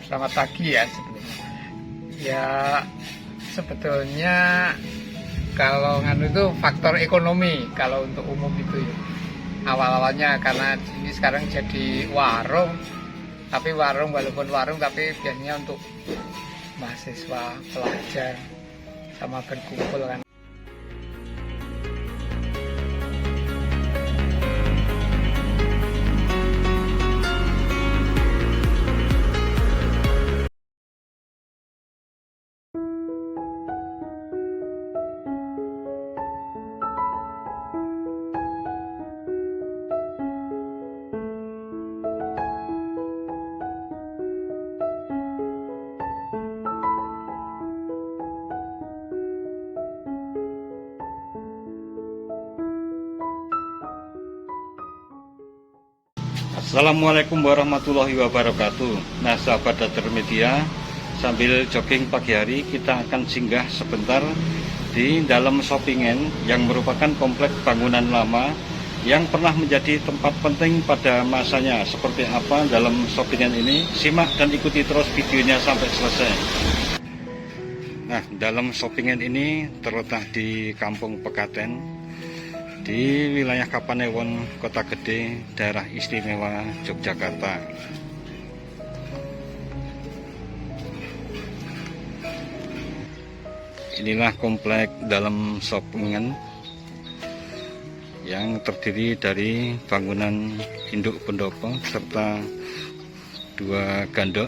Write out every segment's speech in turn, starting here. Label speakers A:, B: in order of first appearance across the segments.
A: Selamat pagi ya sebelumnya. Ya sebetulnya kalau nganu itu faktor ekonomi kalau untuk umum itu ya. Awal-awalnya karena ini sekarang jadi warung, tapi warung walaupun warung tapi biasanya untuk mahasiswa, pelajar sama berkumpul kan.
B: Assalamualaikum warahmatullahi wabarakatuh. Nah sahabat Datar Media, sambil jogging pagi hari kita akan singgah sebentar di dalam Shopingen yang merupakan kompleks bangunan lama yang pernah menjadi tempat penting pada masanya. Seperti apa dalam Shopingen ini? Simak dan ikuti terus videonya sampai selesai. Nah, dalam Shopingen ini terletak di Kampung Pekaten, di wilayah Kapanewon, Kota Gede, daerah istimewa Yogyakarta. Inilah komplek dalam Shopingen yang terdiri dari bangunan induk pendopo serta 2 gandok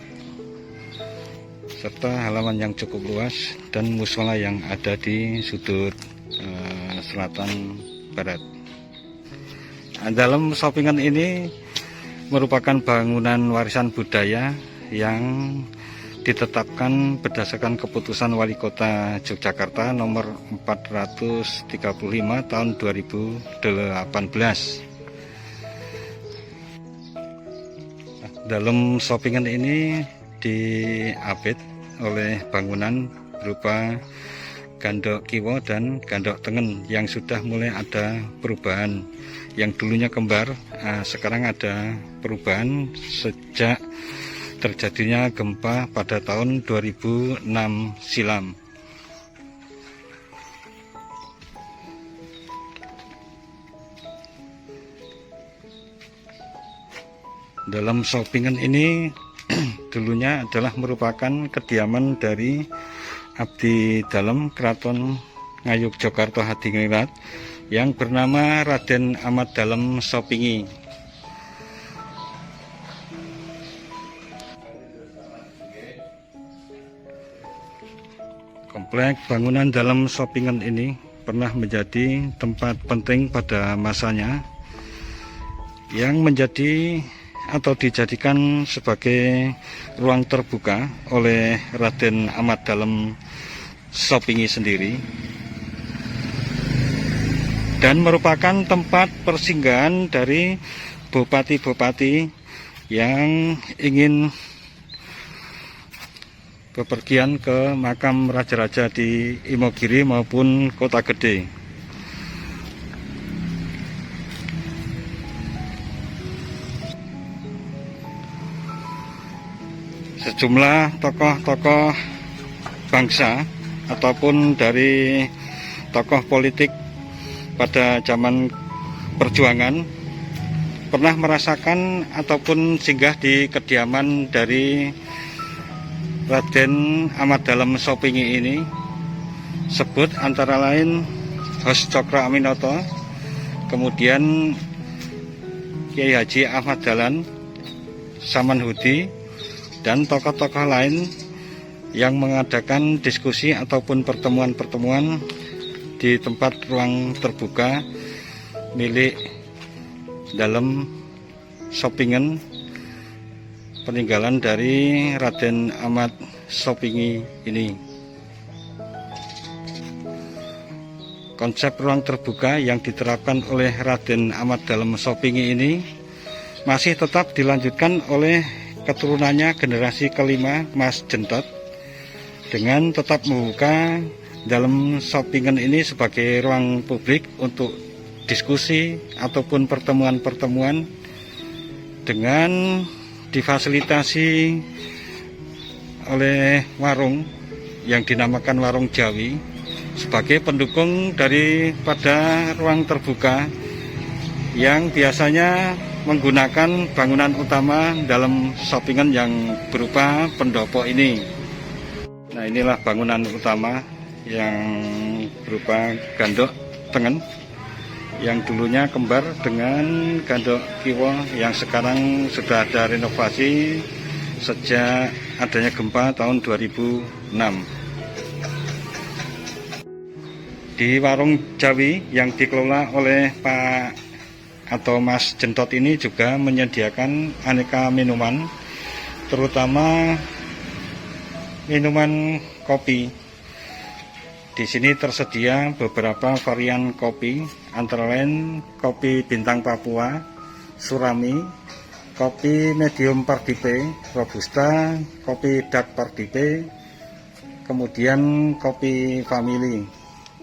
B: serta halaman yang cukup luas dan musola yang ada di sudut selatan barat. Dalam Shopingen ini merupakan bangunan warisan budaya yang ditetapkan berdasarkan keputusan Wali Kota Yogyakarta nomor 435 tahun 2018. Dalam Shopingen ini diapit oleh bangunan berupa gandok kiwo dan gandok tengen yang sudah mulai ada perubahan. Yang dulunya kembar, sekarang ada perubahan sejak terjadinya gempa pada tahun 2006 silam. Dalam Shopingen ini dulunya adalah merupakan kediaman dari abdi dalam Keraton Ngayogyakarta Hadingrat yang bernama Raden Ahmad Dalem Sopingi. Komplek bangunan dalam Shopingen ini pernah menjadi tempat penting pada masanya yang menjadi atau dijadikan sebagai ruang terbuka oleh Raden Ahmad Dalem Sopingi sendiri dan merupakan tempat persinggahan dari bupati-bupati yang ingin bepergian ke makam raja-raja di Imogiri maupun Kota Gede. Sejumlah tokoh-tokoh bangsa ataupun dari tokoh politik pada zaman perjuangan pernah merasakan ataupun singgah di kediaman dari Raden Ahmad Dalem Sopingi ini. Sebut antara lain Hos Cokro Aminoto, kemudian Kiai Haji Ahmad Dahlan, Samanhudi, dan tokoh-tokoh lain yang mengadakan diskusi ataupun pertemuan-pertemuan di tempat ruang terbuka milik dalam Shopingen, peninggalan dari Raden Ahmad Sopingi ini. Konsep ruang terbuka yang diterapkan oleh Raden Ahmad Dalem Sopingi ini masih tetap dilanjutkan oleh keturunannya generasi kelima Mas Jentot dengan tetap membuka dalam Shopingen ini sebagai ruang publik untuk diskusi ataupun pertemuan-pertemuan dengan difasilitasi oleh warung yang dinamakan Warung Jawi sebagai pendukung daripada ruang terbuka yang biasanya menggunakan bangunan utama dalam shoppingan yang berupa pendopo ini. Nah, inilah bangunan utama yang berupa Gandok Tengen yang dulunya kembar dengan Gandok Kiwo yang sekarang sudah ada renovasi sejak adanya gempa tahun 2006. Di Warung Jawi yang dikelola oleh Pak atau Mas Jentot ini juga menyediakan aneka minuman, terutama minuman kopi. Di sini tersedia beberapa varian kopi, antara lain kopi Bintang Papua, Surami, kopi medium Pardipe, Robusta, kopi dark Pardipe, kemudian kopi Family.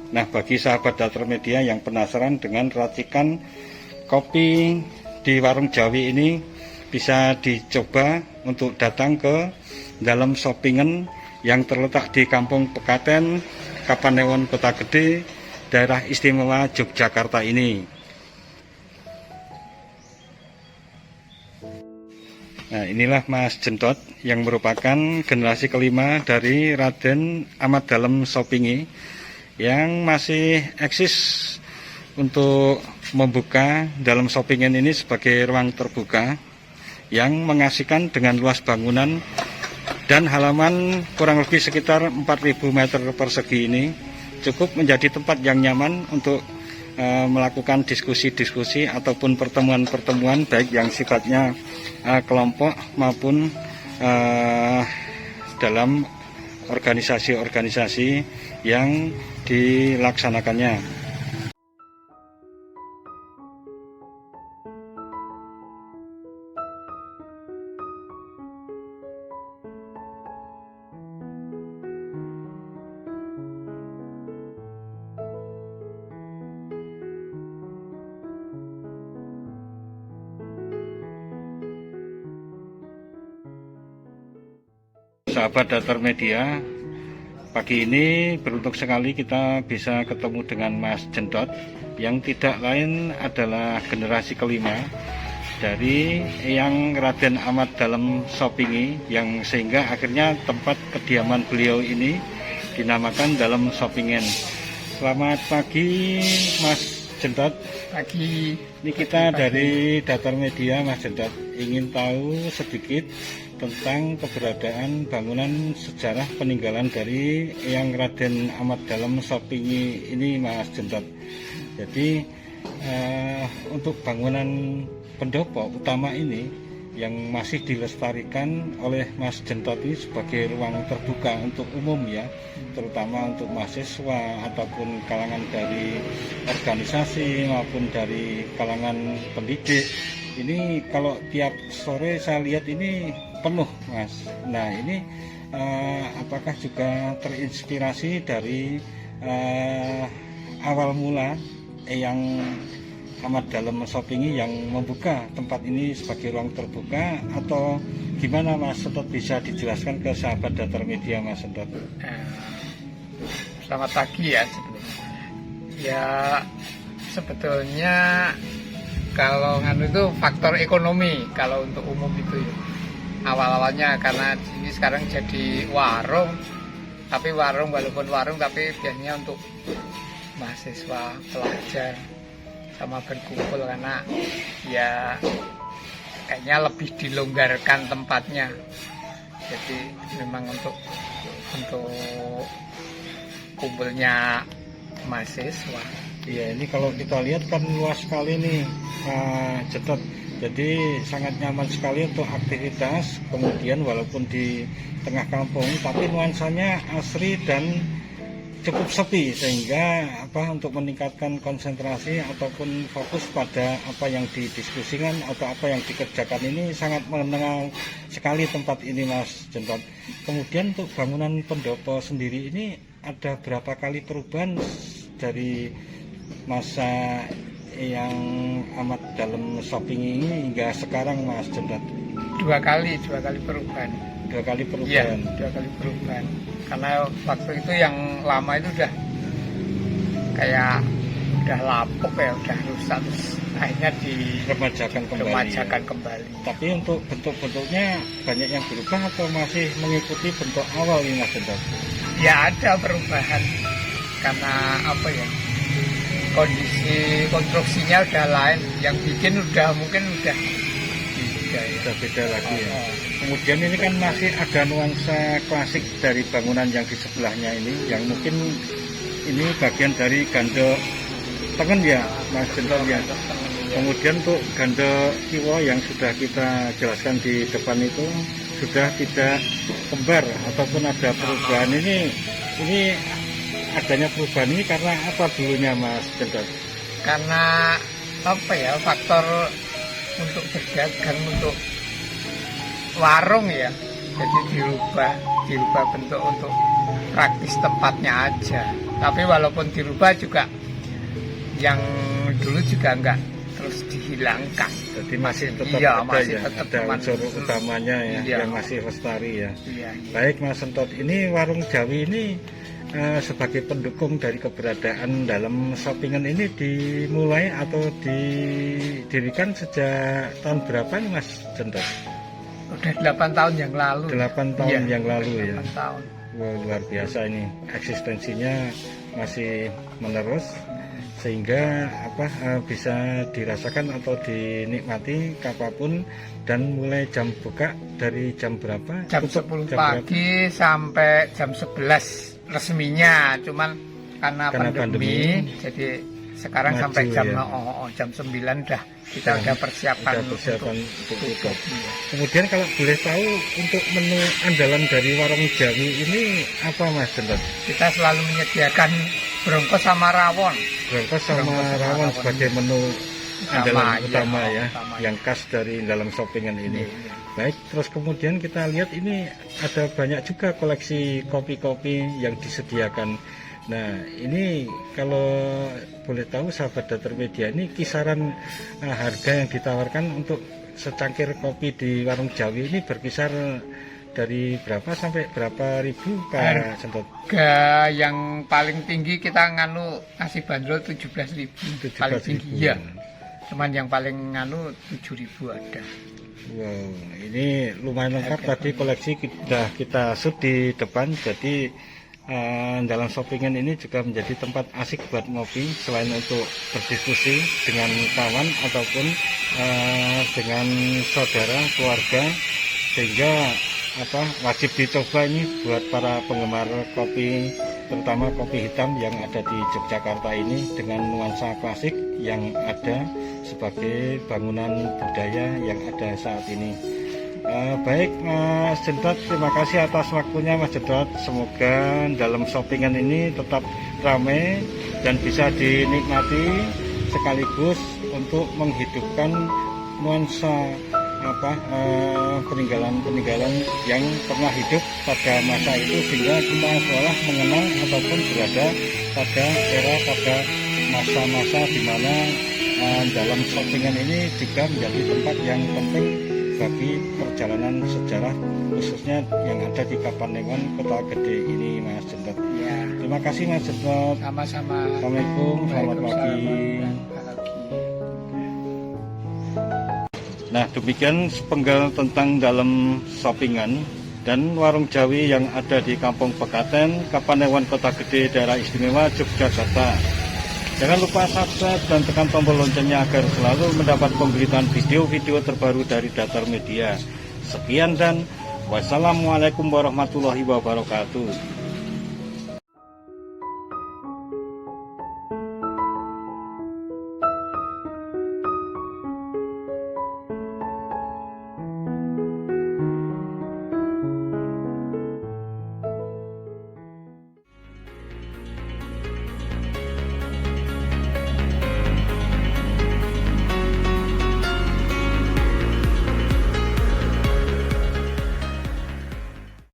B: Nah, bagi sahabat Datar Media yang penasaran dengan racikan kopi di Warung Jawi ini, bisa dicoba untuk datang ke dalam shoppingan yang terletak di Kampung Pekaten, Kapanewon, Kota Gede, daerah istimewa Yogyakarta ini. Nah, inilah Mas Jentot yang merupakan generasi kelima dari Raden Ahmad Dalem Sopingi yang masih eksis untuk membuka dalam shoppingan ini sebagai ruang terbuka yang mengasihkan dengan luas bangunan dan halaman kurang lebih sekitar 4.000 meter persegi ini cukup menjadi tempat yang nyaman untuk melakukan diskusi-diskusi ataupun pertemuan-pertemuan baik yang sifatnya kelompok maupun dalam organisasi-organisasi yang dilaksanakannya. Sahabat Datar Media, pagi ini beruntung sekali kita bisa ketemu dengan Mas Jentot yang tidak lain adalah generasi kelima dari Eyang Raden Ahmad Dalem Sopingi, yang sehingga akhirnya tempat kediaman beliau ini dinamakan Dalem Sopingen. Selamat pagi Mas Jentot.
A: Pagi.
B: Ini kita dari Datar Media, Mas Jentot, ingin tahu sedikit tentang keberadaan bangunan sejarah peninggalan dari Eyang Raden Ahmad Dalem Sopingi ini, Mas Jentot. Jadi untuk bangunan pendopo utama ini yang masih dilestarikan oleh Mas Jentot ini sebagai ruang terbuka untuk umum ya, terutama untuk mahasiswa ataupun kalangan dari organisasi maupun dari kalangan pendidik. Ini kalau tiap sore saya lihat ini penuh, Mas. Nah, ini apakah juga terinspirasi dari awal mula Eyang Ahmad Dalem Sopingi yang membuka tempat ini sebagai ruang terbuka, atau gimana, Mas Jentot? Bisa dijelaskan ke sahabat Datar Media, Mas Jentot?
A: Selamat pagi ya sebelumnya. Ya, sebetulnya kalau nganu itu faktor ekonomi kalau untuk umum itu ya. Awal-awalnya karena ini sekarang jadi warung, tapi warung walaupun warung tapi biasanya untuk mahasiswa, pelajar sama berkumpul, karena ya kayaknya lebih dilonggarkan tempatnya. Jadi memang untuk kumpulnya mahasiswa.
B: Iya, ini kalau kita lihat kan luas sekali nih, Pak Jentot. Jadi sangat nyaman sekali untuk aktivitas. Kemudian walaupun di tengah kampung, tapi nuansanya asri dan cukup sepi, sehingga untuk meningkatkan konsentrasi ataupun fokus pada apa yang didiskusikan atau apa yang dikerjakan ini sangat mengenal sekali tempat ini, Mas Jentot. Kemudian untuk bangunan pendopo sendiri ini ada berapa kali perubahan dari masa yang Ahmad Dalem Sopingi ini hingga sekarang, Mas Jentot?
A: dua kali perubahan.
B: Dua kali
A: Iya,
B: perubahan.
A: 2 kali perubahan. Karena waktu itu yang lama itu udah kayak udah lapuk ya, udah rusak, terus akhirnya
B: Remajakan kembali.
A: diremajakan
B: Ya.
A: kembali.
B: Tapi untuk bentuk-bentuknya banyak yang berubah atau masih mengikuti bentuk awal ini Mas Hendrat?
A: Ya ada perubahan karena apa ya, kondisi konstruksinya udah lain, yang bikin mungkin udah beda ya.
B: Sudah beda lagi ya.
A: Oh,
B: Kemudian ini kan masih ada nuansa klasik dari bangunan yang di sebelahnya ini, yang mungkin ini bagian dari gandok tengen ya Mas Hendrat ya. Kemudian untuk gandok kiwa yang sudah kita jelaskan di depan itu sudah tidak kembar ataupun ada perubahan. Ini adanya perubahan ini karena apa dulunya Mas Hendrat?
A: karena apa ya, faktor untuk berdagang, untuk warung ya, jadi dirubah bentuk untuk praktis tempatnya aja. Tapi walaupun dirubah juga yang dulu juga enggak terus dihilangkan.
B: Jadi masih tetap
A: Iya,
B: ada
A: masih
B: ya,
A: tetap
B: ada unsur utamanya ya,
A: Iya.
B: yang masih lestari ya.
A: Iya, iya.
B: Baik Mas Hendrat, ini warung Jawi ini sebagai pendukung dari keberadaan dalam shoppingan ini dimulai atau didirikan sejak tahun berapa nih Mas Hendrat?
A: Udah 8 tahun yang lalu.
B: 8 tahun
A: Iya,
B: yang lalu ya.
A: 8 tahun.
B: Wah, luar biasa ini, eksistensinya masih menerus sehingga bisa dirasakan atau dinikmati kapanpun, dan mulai jam buka dari jam berapa?
A: Jam
B: Tutup
A: 10
B: jam berapa?
A: pagi sampai jam 11 resminya, cuman karena pandemi, jadi sekarang
B: Maju
A: sampai jam
B: ya.
A: jam 9 kita udah persiapan,
B: Udah persiapan untuk
A: tutup.
B: tutup.
A: Iya.
B: Kemudian kalau boleh tahu untuk menu andalan dari warung Jawi ini apa Mas Hendrat?
A: Kita selalu menyediakan bronkos sama rawon.
B: Bronkos sama
A: Bronkos sama
B: rawon
A: rawon.
B: sebagai menu andalan
A: iya,
B: utama ya,
A: utama.
B: yang khas dari dalam shoppingan ini.
A: Iya.
B: Baik, terus kemudian kita lihat ini ada banyak juga koleksi kopi-kopi yang disediakan. Nah, ini kalau boleh tahu sahabat Datar Media, ini kisaran harga yang ditawarkan untuk secangkir kopi di warung Jawi ini berkisar dari berapa sampai berapa ribu Pak Hendrat?
A: Harga yang paling tinggi kita ngasih bandrol 17.000 paling tinggi
B: 17.000.
A: ya. Cuman yang paling 7.000 ada.
B: Wow, ini lumayan lengkap tadi koleksi kita shoot di depan. Jadi dalam shoppingan ini juga menjadi tempat asik buat ngopi, selain untuk berdiskusi dengan kawan ataupun dengan saudara, keluarga, sehingga wajib dicoba ini buat para penggemar kopi, terutama kopi hitam yang ada di Yogyakarta ini dengan nuansa klasik yang ada sebagai bangunan budaya yang ada saat ini. Baik Mas Hendrat, terima kasih atas waktunya Mas Hendrat. Semoga dalam shoppingan ini tetap ramai dan bisa dinikmati, sekaligus untuk menghidupkan nuansa peninggalan-peninggalan yang pernah hidup pada masa itu, sehingga semua seolah mengenal ataupun berada pada masa-masa di mana dalam shoppingan ini juga menjadi tempat yang penting bagi perjalanan sejarah, khususnya yang ada di Kapanewon, Kota Gede ini Mas Hendrat.
A: Ya,
B: Terima kasih Mas Hendrat.
A: sama-sama.
B: Assalamualaikum, selamat pagi. Nah, demikian sepenggal tentang dalam shoppingan dan warung Jawi yang ada di Kampung Pekaten, Kapanewon, Kota Gede, Daerah Istimewa Yogyakarta. Jangan lupa subscribe dan tekan tombol loncengnya agar selalu mendapat pemberitaan video-video terbaru dari Datar Media. Sekian dan wassalamualaikum warahmatullahi wabarakatuh.